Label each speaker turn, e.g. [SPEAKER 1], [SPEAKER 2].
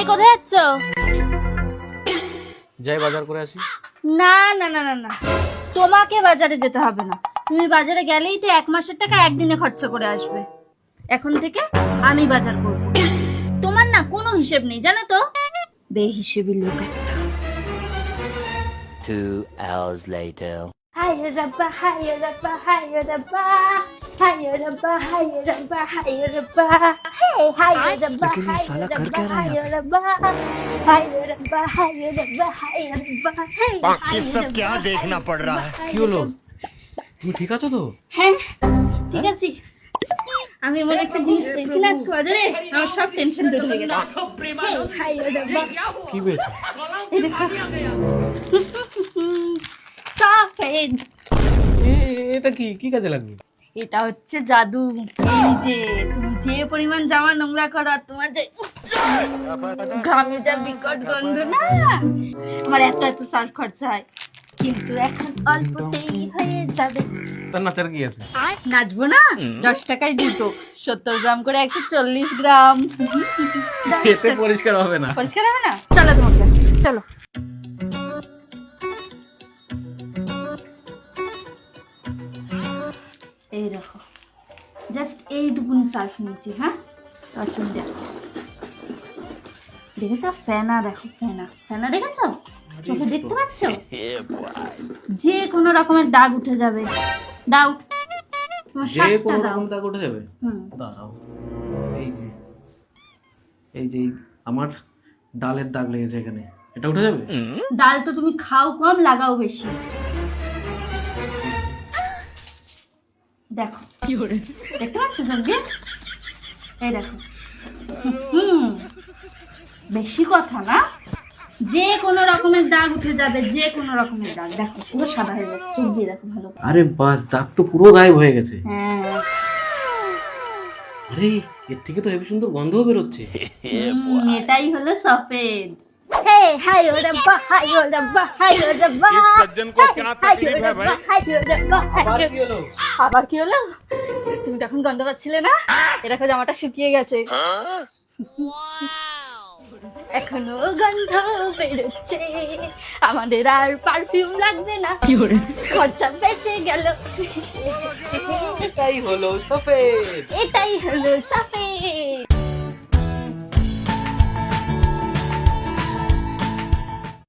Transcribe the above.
[SPEAKER 1] কোথায় যাচ্ছ?
[SPEAKER 2] যাই বাজার করে আসি।
[SPEAKER 1] না না না না না, তোমাকে বাজারে যেতে হবে না। তুমি বাজারে গেলেই তো 1 মাসের টাকা একদিনে খরচা করে আসবে। এখন থেকে আমি বাজার করব। তোমার না কোনো হিসেব নেই জানো তো, বেহিসেবি লোক একটা।
[SPEAKER 3] 2 hours later.
[SPEAKER 1] হায় রাব্বা হায় রাব্বা হায় রাব্বা হায় রাব্বা হায় রাব্বা হায় রাব্বা হে হায় রাব্বা হায় রাব্বা হায় রাব্বা হায় রাব্বা হায় রাব্বা হায় রাব্বা হে
[SPEAKER 4] ये सब क्या देखना पड़ रहा है?
[SPEAKER 2] কি হলো, তুমি ঠিক আছো তো?
[SPEAKER 1] হ্যাঁ ঠিক আছে। আমি এমন একটা জিনিস পেয়েছি না আজকে বাজারে, আমার সব টেনশন দূর হয়ে গেছে। হে হায় রাব্বা
[SPEAKER 2] কি পেয়েছো?
[SPEAKER 1] এই দেখো সাফেদ।
[SPEAKER 2] এটা কি কি কাজে লাগবে?
[SPEAKER 1] এটা হচ্ছে জাদু। এই যে তুমি যে পরিমাণ জামা নোংরা করো, আর তোমার যে ঘামে যা বিকট গন্ধ না, আমার এত এত সার্ফ খরচা হয়, কিন্তু এখন অল্পতেই হয়ে যাবে।
[SPEAKER 2] তার নাচার কি আছে?
[SPEAKER 1] নাচবো না? 10 টাকায় দুটো, 70 গ্রাম করে 140 গ্রাম।
[SPEAKER 2] এতে পরিষ্কার হবে না।
[SPEAKER 1] পরিষ্কার হবে না? চলো তোমার কাছে, চলো। এই দেখো, জাস্ট এইটুকুনি সার্ফ নিয়েছি। হ্যাঁ, তারপর দেখো, দেখেছো ফেনা? দেখো ফেনা, ফেনা দেখেছো? চোখে দেখতে পাচ্ছ? যে কোনো রকমের দাগ উঠে যাবে। দাও তোমার
[SPEAKER 2] যে
[SPEAKER 1] শার্টটা
[SPEAKER 2] কোনো
[SPEAKER 1] দাও।
[SPEAKER 2] রকম দাগ উঠে যাবে? দাঁড়াও, এই যে আমার ডালের দাগ লেগেছে এখানে, এটা উঠে যাবে?
[SPEAKER 1] ডাল তো তুমি খাও কম, লাগাও বেশি। দেখো দেখতে পাচ্ছ সঙ্গে? এই দেখো, বেশি কথা না, যে কোনো রকমের দাগ উঠে যাবে, যে কোনো রকমের দাগ। দেখো পুরো সাদা হয়ে গেছে, চোখ দিয়ে দেখো ভালো করে।
[SPEAKER 2] আরে বাস, দাগ তো পুরো গায়েব হয়ে গেছে।
[SPEAKER 1] হ্যাঁ,
[SPEAKER 2] আরে এর থেকে তো হেবি সুন্দর গন্ধও বেরোচ্ছে।
[SPEAKER 1] এটাই হলো সফেদ। হে হাই ও রব্বা হাই ও রব্বা হাই ও রব্বা,
[SPEAKER 4] इस सज्जन को क्या तकलीफ है भाई?
[SPEAKER 1] হাই ও রব্বা হাই ও
[SPEAKER 2] আবার
[SPEAKER 1] রব্বা।
[SPEAKER 2] কি হলো?
[SPEAKER 1] আবার কি হলো? তুমি তখন গন্ধ পাচ্ছিলে না? এরকম জামাটা শুকিয়ে গেছে, এখনো গন্ধ বেরোচ্ছে। আমাদের আর পারফিউম লাগবে না, খরচা বেঁচে গেল।
[SPEAKER 2] এটাই হলো সফেদ।
[SPEAKER 1] এটাই হলো সফেদ।